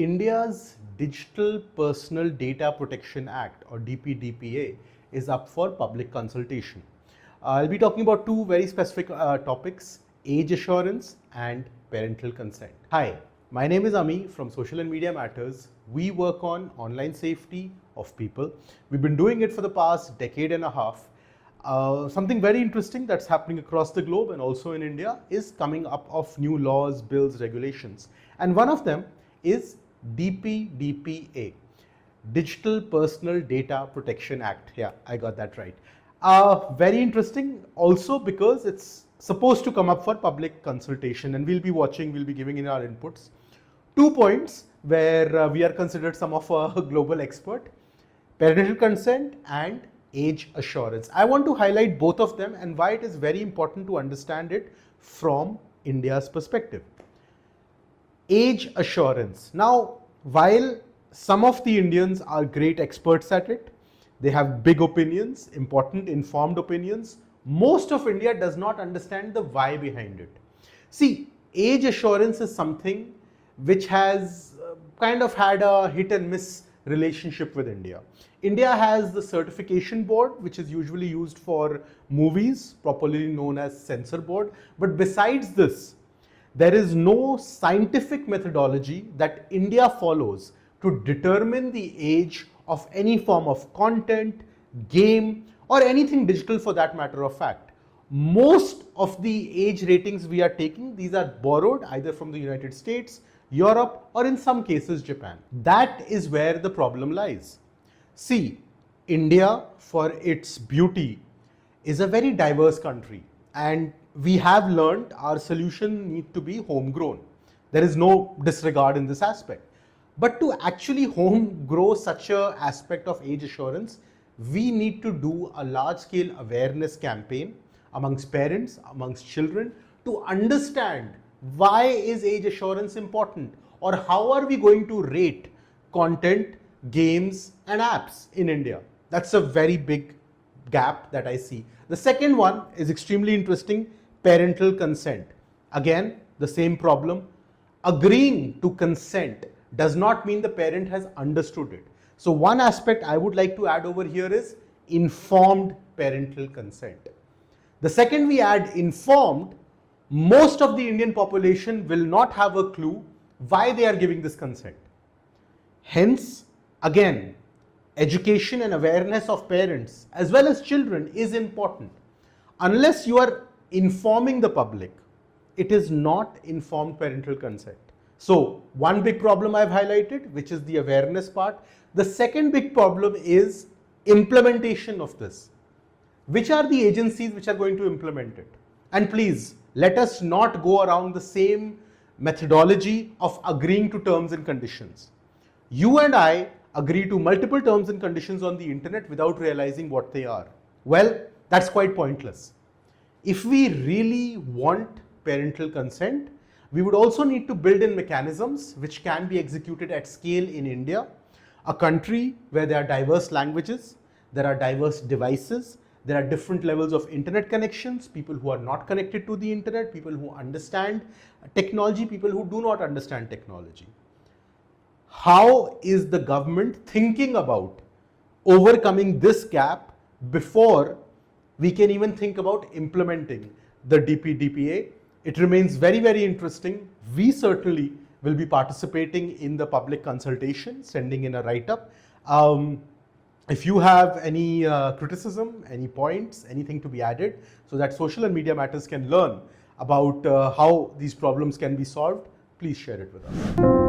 India's Digital Personal Data Protection Act, or DPDPA, is up for public consultation. I'll be talking about two very specific topics: age assurance and parental consent. Hi, my name is Ami from Social and Media Matters. We work on online safety of people. We've been doing it for the past decade and a half. Something very interesting that's happening across the globe and also in India is coming up of new laws, bills, regulations. And one of them is DPDPA, Digital Personal Data Protection Act. Yeah, I got that right. Very interesting also because it's supposed to come up for public consultation, and we'll be watching, we'll be giving in our inputs. 2 points where we are considered some of a global expert: parental consent and age assurance. I want to highlight both of them and why it is very important to understand it from India's perspective. Age assurance. Now, while some of the Indians are great experts at it, they have big opinions, important, informed opinions, most of India does not understand the why behind it. See, age assurance is something which has kind of had a hit and miss relationship with India. India has the certification board, which is usually used for movies, properly known as censor board. But besides this, there is no scientific methodology that India follows to determine the age of any form of content, game, or anything digital for that matter of fact. Most of the age ratings we are taking, these are borrowed either from the United States, Europe, or in some cases Japan. That is where the problem lies. See, India, for its beauty, is a very diverse country, and we have learned our solution need to be homegrown. There is no disregard in this aspect. But to actually home grow such an aspect of age assurance, we need to do a large-scale awareness campaign amongst parents, amongst children, to understand why is age assurance important, or how are we going to rate content, games and apps in India. That's a very big gap that I see. The second one is extremely interesting: parental consent. Again, the same problem. Agreeing to consent does not mean the parent has understood it. So one aspect I would like to add over here is informed parental consent. The second we add informed, most of the Indian population will not have a clue why they are giving this consent. Hence, again, education and awareness of parents as well as children is important. Unless you are informing the public, it is not informed parental consent. So one big problem I've highlighted, which is the awareness part. The second big problem is implementation of this. Which are the agencies which are going to implement it? And please, let us not go around the same methodology of agreeing to terms and conditions. You and I agree to multiple terms and conditions on the internet without realizing what they are. Well, that's quite pointless. If we really want parental consent, we would also need to build in mechanisms which can be executed at scale in India, a country where there are diverse languages, there are diverse devices, there are different levels of internet connections, people who are not connected to the internet, people who understand technology, people who do not understand technology. How is the government thinking about overcoming this gap before we can even think about implementing the DPDPA? It remains very, very interesting. We certainly will be participating in the public consultation, sending in a write-up. If you have any criticism, any points, anything to be added, so that Social and Media Matters can learn about how these problems can be solved, please share it with us.